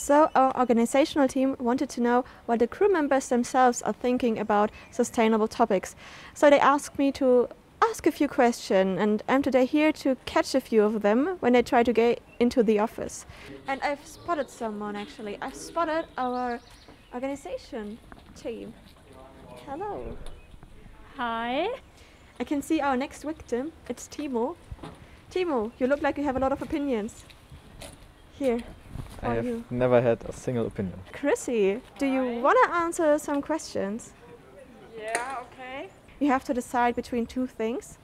So our organizational team wanted to know what the crew members themselves are thinking about sustainable topics. So they asked me to ask a few questions, and I'm today here to catch a few of them when they try to get into the office. And I've spotted someone actually. I've spotted our organization team. Hello. Hi. I can see our next victim. It's Timo. Timo, you look like you have a lot of opinions. Here. I have never had a single opinion. Chrissy, do you want to answer some questions? Yeah, okay. You have to decide between two things.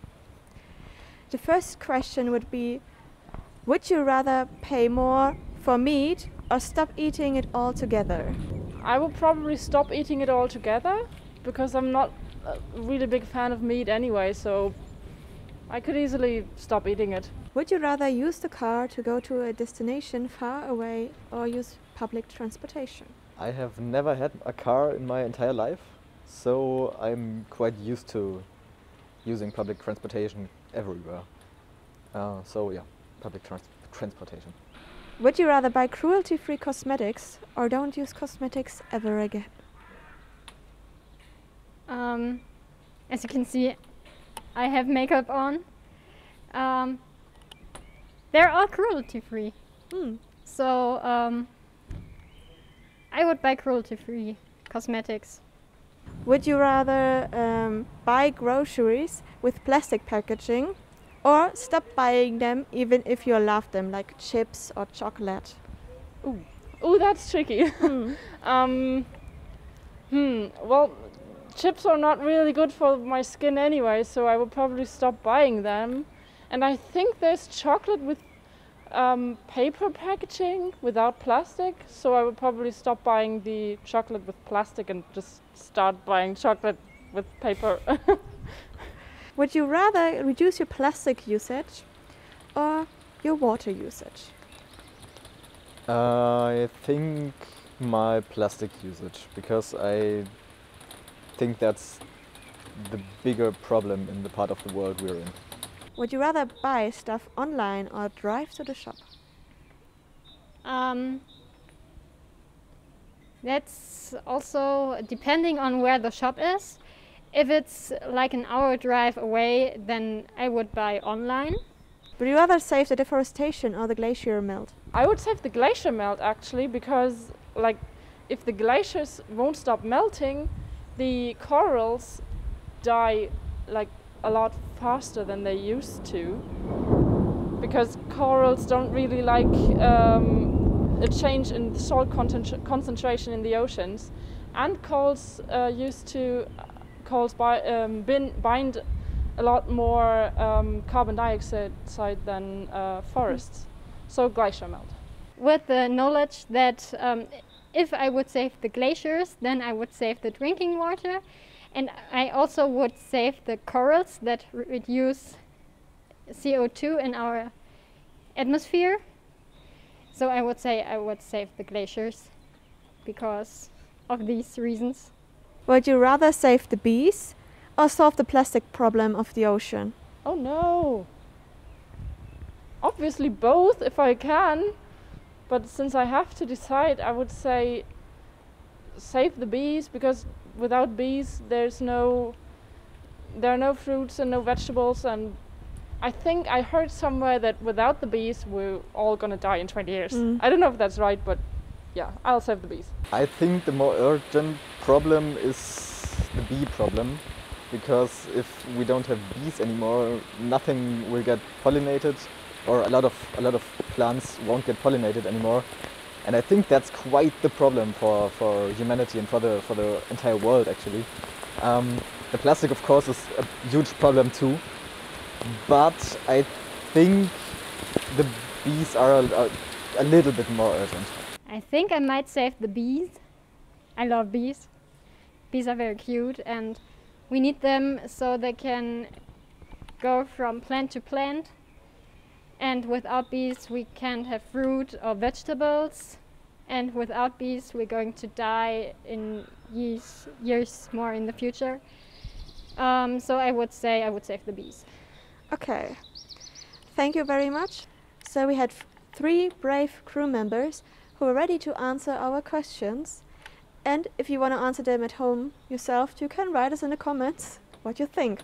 The first question would be, would you rather pay more for meat or stop eating it altogether? I will probably stop eating it altogether because I'm not a really big fan of meat anyway, so I could easily stop eating it. Would you rather use the car to go to a destination far away or use public transportation? I have never had a car in my entire life, so I'm quite used to using public transportation everywhere. So yeah, public transportation. Would you rather buy cruelty-free cosmetics or don't use cosmetics ever again? As you can see, I have makeup on. They're all cruelty-free. So I would buy cruelty-free cosmetics. Would you rather buy groceries with plastic packaging or stop buying them even if you love them, like chips or chocolate? Ooh, that's tricky. Well, chips are not really good for my skin anyway, so I will probably stop buying them. And I think there's chocolate with paper packaging without plastic, so I would probably stop buying the chocolate with plastic and just start buying chocolate with paper. Would you rather reduce your plastic usage or your water usage? I think my plastic usage, because I think that's the bigger problem in the part of the world we're in. Would you rather buy stuff online or drive to the shop? That's also depending on where the shop is. If it's like an hour drive away, then I would buy online. Would you rather save the deforestation or the glacier melt? I would save the glacier melt actually, because like if the glaciers won't stop melting, the corals die like a lot faster than they used to, because corals don't really like a change in the salt concentration in the oceans, and corals bind a lot more carbon dioxide than forests. So glacier melt. With the knowledge that if I would save the glaciers, then I would save the drinking water. And I also would save the corals that reduce CO2 in our atmosphere. So I would say I would save the glaciers because of these reasons. Would you rather save the bees or solve the plastic problem of the ocean? Oh no! Obviously both if I can, but since I have to decide, I would say save the bees, because without bees there are no fruits and no vegetables, and I think I heard somewhere that without the bees we're all gonna die in 20 years. I don't know if that's right, but yeah, I'll save the bees. I think the more urgent problem is the bee problem, because if we don't have bees anymore, nothing will get pollinated, or a lot of plants won't get pollinated anymore. And I think that's quite the problem for humanity and for the entire world actually. The plastic of course is a huge problem too, but I think the bees are a little bit more urgent. I think I might save the bees. I love bees. Bees are very cute and we need them so they can go from plant to plant. And without bees we can't have fruit or vegetables. And without bees we're going to die in years more in the future. So I would say I would save the bees. Okay, thank you very much. So we had 3 brave crew members who are ready to answer our questions. And if you want to answer them at home yourself, you can write us in the comments what you think.